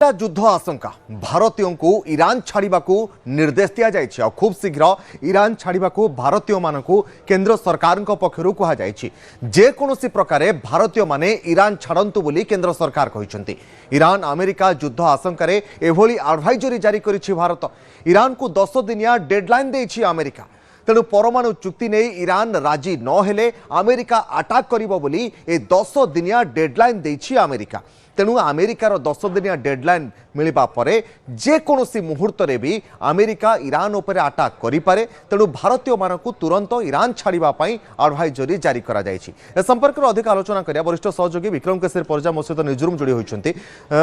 युद्ध आशंका भारतीयों को ईरान छाड़ा निर्देश दि जाए खूब शीघ्र ईरान छाड़ा भारतीय मान केंद्र सरकार पक्षर कहुई जेकोसी प्रकार भारतीय माने ईरान छाड़तु बोली केंद्र सरकार कहते ईरान अमेरिका युद्ध आशंकार एभली एडवाइजरी जारी करिछि भारत ईरान को 10 दिनिया डेडलाइन देछि अमेरिका तेणु परमाणु चुक्ति नहीं ईरान राजी न हेले अमेरिका अटैक करिबो बोली ए 10 दिनिया डेडलाइन देछि अमेरिका तेणु अमेरिकार 10 दिनिया डेडलाइन मिलवा पर जेकोसी मुहूर्त भी अमेरिका ईरान उपर अटैक करें तेणु भारतीय मानक तुरंत ईरान छाड़ापी एडवाइजरी जारी कर संपर्क में अधिक आलोचना करिया वरिष्ठ सहयोगी विक्रम केसरी परिजा मो सहित न्यूजरूम जोड़ी होती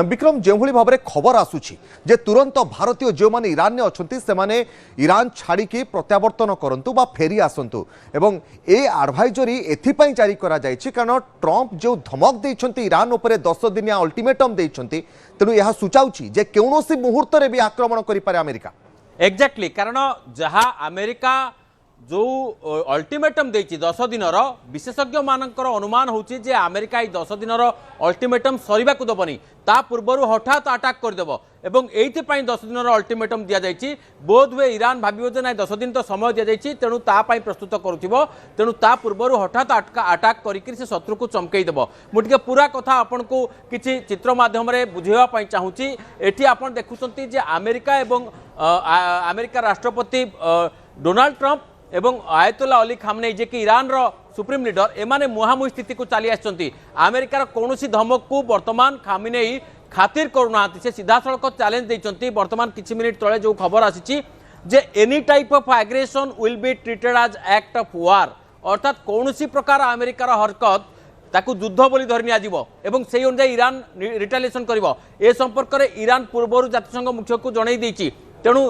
विक्रम जो भाव में खबर आसूची जे तुरंत भारतीय जो मैंने ईरान में अच्छा से ईरान छाड़ी प्रत्यावर्तन करंतु बा फेरी आसतु एवं ए एडवाइजरी एथिपाई जारी करा जायछि कारण ट्रंप जो धमक देइछन्ति ईरान उपर 10 दिनिया अल्टीमेटम देइछन्ति तेणु यह सूचाउछि जे कौनसी मुहूर्त भी आक्रमण करिपारे अमेरिका एक्जाक्टली कारण जहाँ अमेरिका जो अल्टीमेटम देछि 10 दिन विशेषज्ञ मानकर अनुमान होछि जे अमेरिका 10 दिन अल्टीमेटम सरीबा को दबनी ता पूर्वर हठात अटैक करदेव एवं एइथिपाई 10 दिन अल्टीमेटम दिया जायछि बोध हुए ईरान भाबियो जे ना 10 दिन तो समय दिया जायछि तेणु ता पई प्रस्तुत करुथिबो तेणु ता पूर्वर हठात अटैक करिकि से शत्रु को चमकई देबो मुटिके पूरा कथा आपन को किछि चित्र माध्यम रे बुझेवा पई चाहूछि एठी आपन देखुछन्ति जे अमेरिका एवं अमेरिका राष्ट्रपति डोनाल्ड ट्रंप एवं आयतुल्ला अली खामनेई जे कि ईरान रो सुप्रीम लीडर एमाने मुहामुही स्थिति को चली आछन्ति अमेरिकार कौनसी धमक को वर्तमान खामनेई खातिर करूना से सीधा सड़क चैलेंज देइछन्ति वर्तमान किछि मिनिट तले जो खबर आसीछि जे any type of aggression will be treated as act of war अर्थात कौनसी प्रकार अमेरिकार हरकत ताकू युद्ध बोली धरि नियाजिबो एवं सेही अनुसार ईरान रिटेलिएशन करिवो ए संपर्क रे ईरान पूर्वरु जातिसंघ मुख्य को जणाई देछि तेणु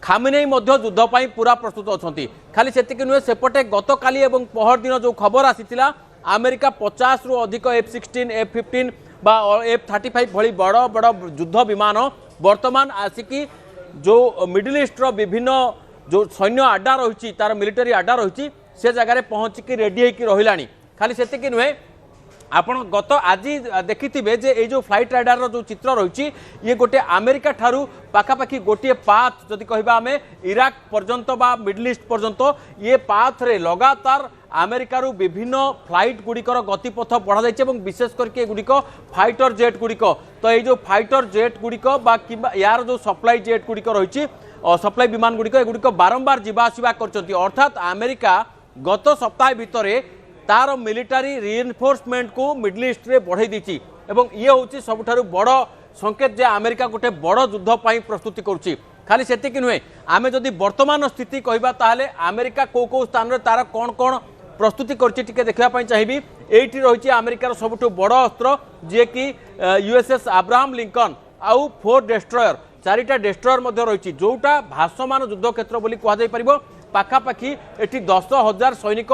खामेनेई मध्य युद्ध पाई पूरा प्रस्तुत अछंती खाली सेतिक नुहे सेपटे गतकाली एवं पहर दिन जो खबर आसीथिला अमेरिका 50 रु अधिक F-16 F-15 बा F-35 भली बड़ बड़ युद्ध विमान वर्तमान आसिकी जो मिडिल ईस्ट रो विभिन्न जो सैन्य आड्डा रही तार मिलिटरी आड्डा रही से जगह पहुँचिकी रेडी होकर रहिलानी खाली सेतिक नुहे आपण गत आज देखिथिबे जे ए जो फ्लाइट राडार जो चित्र रही ये गोटे अमेरिका ठारू पाखापाखि गोटे पाथ जदि कहबा आमे इराक पर्यंत बा मिडिल ईस्ट पर्यंत ये पाथ रे लगातार अमेरिकार विभिन्न फ्लाइट गुड़िकर गतिपथ बढ़ा जाइए और विशेष करके गुड़िक फाइटर जेट गुड़िक तो ये जो फाइटर जेट गुड़िक यार जो सप्लाई जेट गुड़िक रही सप्लाई विमान गुड़िक एगुड़िक बारंबार जीवाआसवा कर अर्थात अमेरिका गत सप्ताह भितर तार मिलिटारी रिइनफोर्समेंट को मिडिल ईस्ट रे बढ़ाई दी एवं ये हूँ सबुठारु बड़ संकेत जे अमेरिका गोटे बड़ युद्ध पाई प्रस्तुति करुच्ची खाली सेतिक नुहे आमे जदि वर्तमान स्थिति कहबा ताहले अमेरिका को स्थान रे तार कौन कौन प्रस्तुति करछि टिके देखिबा पई चाहिबी एठी रहिछि अमेरिकार सबुठु बड़ अस्त्र जे कि यूएसएस अब्राहम लिंकन आउ 4 डेस्ट्रॉयर 4टा डेस्ट्रॉयर मध्ये रहिछि जोटा भासमान युद्ध क्षेत्र बोली कहा जाय परिबो पाखापाखि एठी 10,000 सैनिक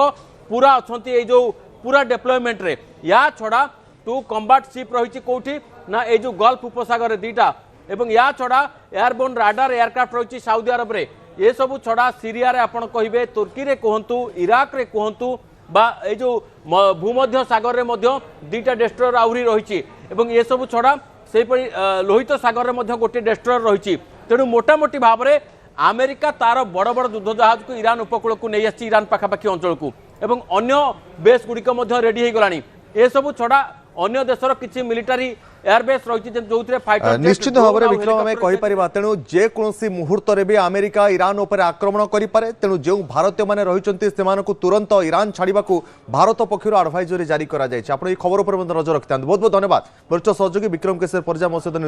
पूरा अच्छा ये जो पूरा डेप्लॉयमेंट रे या छड़ा 2 कम्बाट शिप रही कौटी ना ये जो गल्फ उपसागर रे 2टा एवं या छड़ा एयरबोर्न राडार एयरक्राफ्ट रही साउदी अरब रे ये सब छड़ा सीरिया रे आपण कहिबे तुर्की रे कहंतु इराक रे कहंतु बा ये जो भूमध्य सागर रे मध्य 2टा डेस्ट्रॉयर आउरी रही एवं ये सब छड़ा से लोहित सागर रे मध्य गोटे डेस्ट्रॉयर रही तेणु मोटामोटी भाव में अमेरिका तार बड़ बड़ युद्ध जहाज को ईरान उपकूल को नहीं आसी ईरान पाखापाखि अंचल को एवं अन्य बेस गुड़िक रेडी हो गलानी ए सब छड़ा अन्य देशर किछि मिलिटरी एयरबेस रही जो फाइटर निश्चित भाव में विक्रम आम कहीपर तेणु जेकोसी मुहूर्त भी अमेरिका ईरान उपर आक्रमण करे तेणु जो भारतीय मैंने रही तुरंत ईरान छाड़ा भारत पक्षर एडवाइजरी जारी कर खबर पर नजर रखिता बहुत बहुत धन्यवाद वरिष्ठ सहयोगी विक्रम केसरी परिजा मो सहित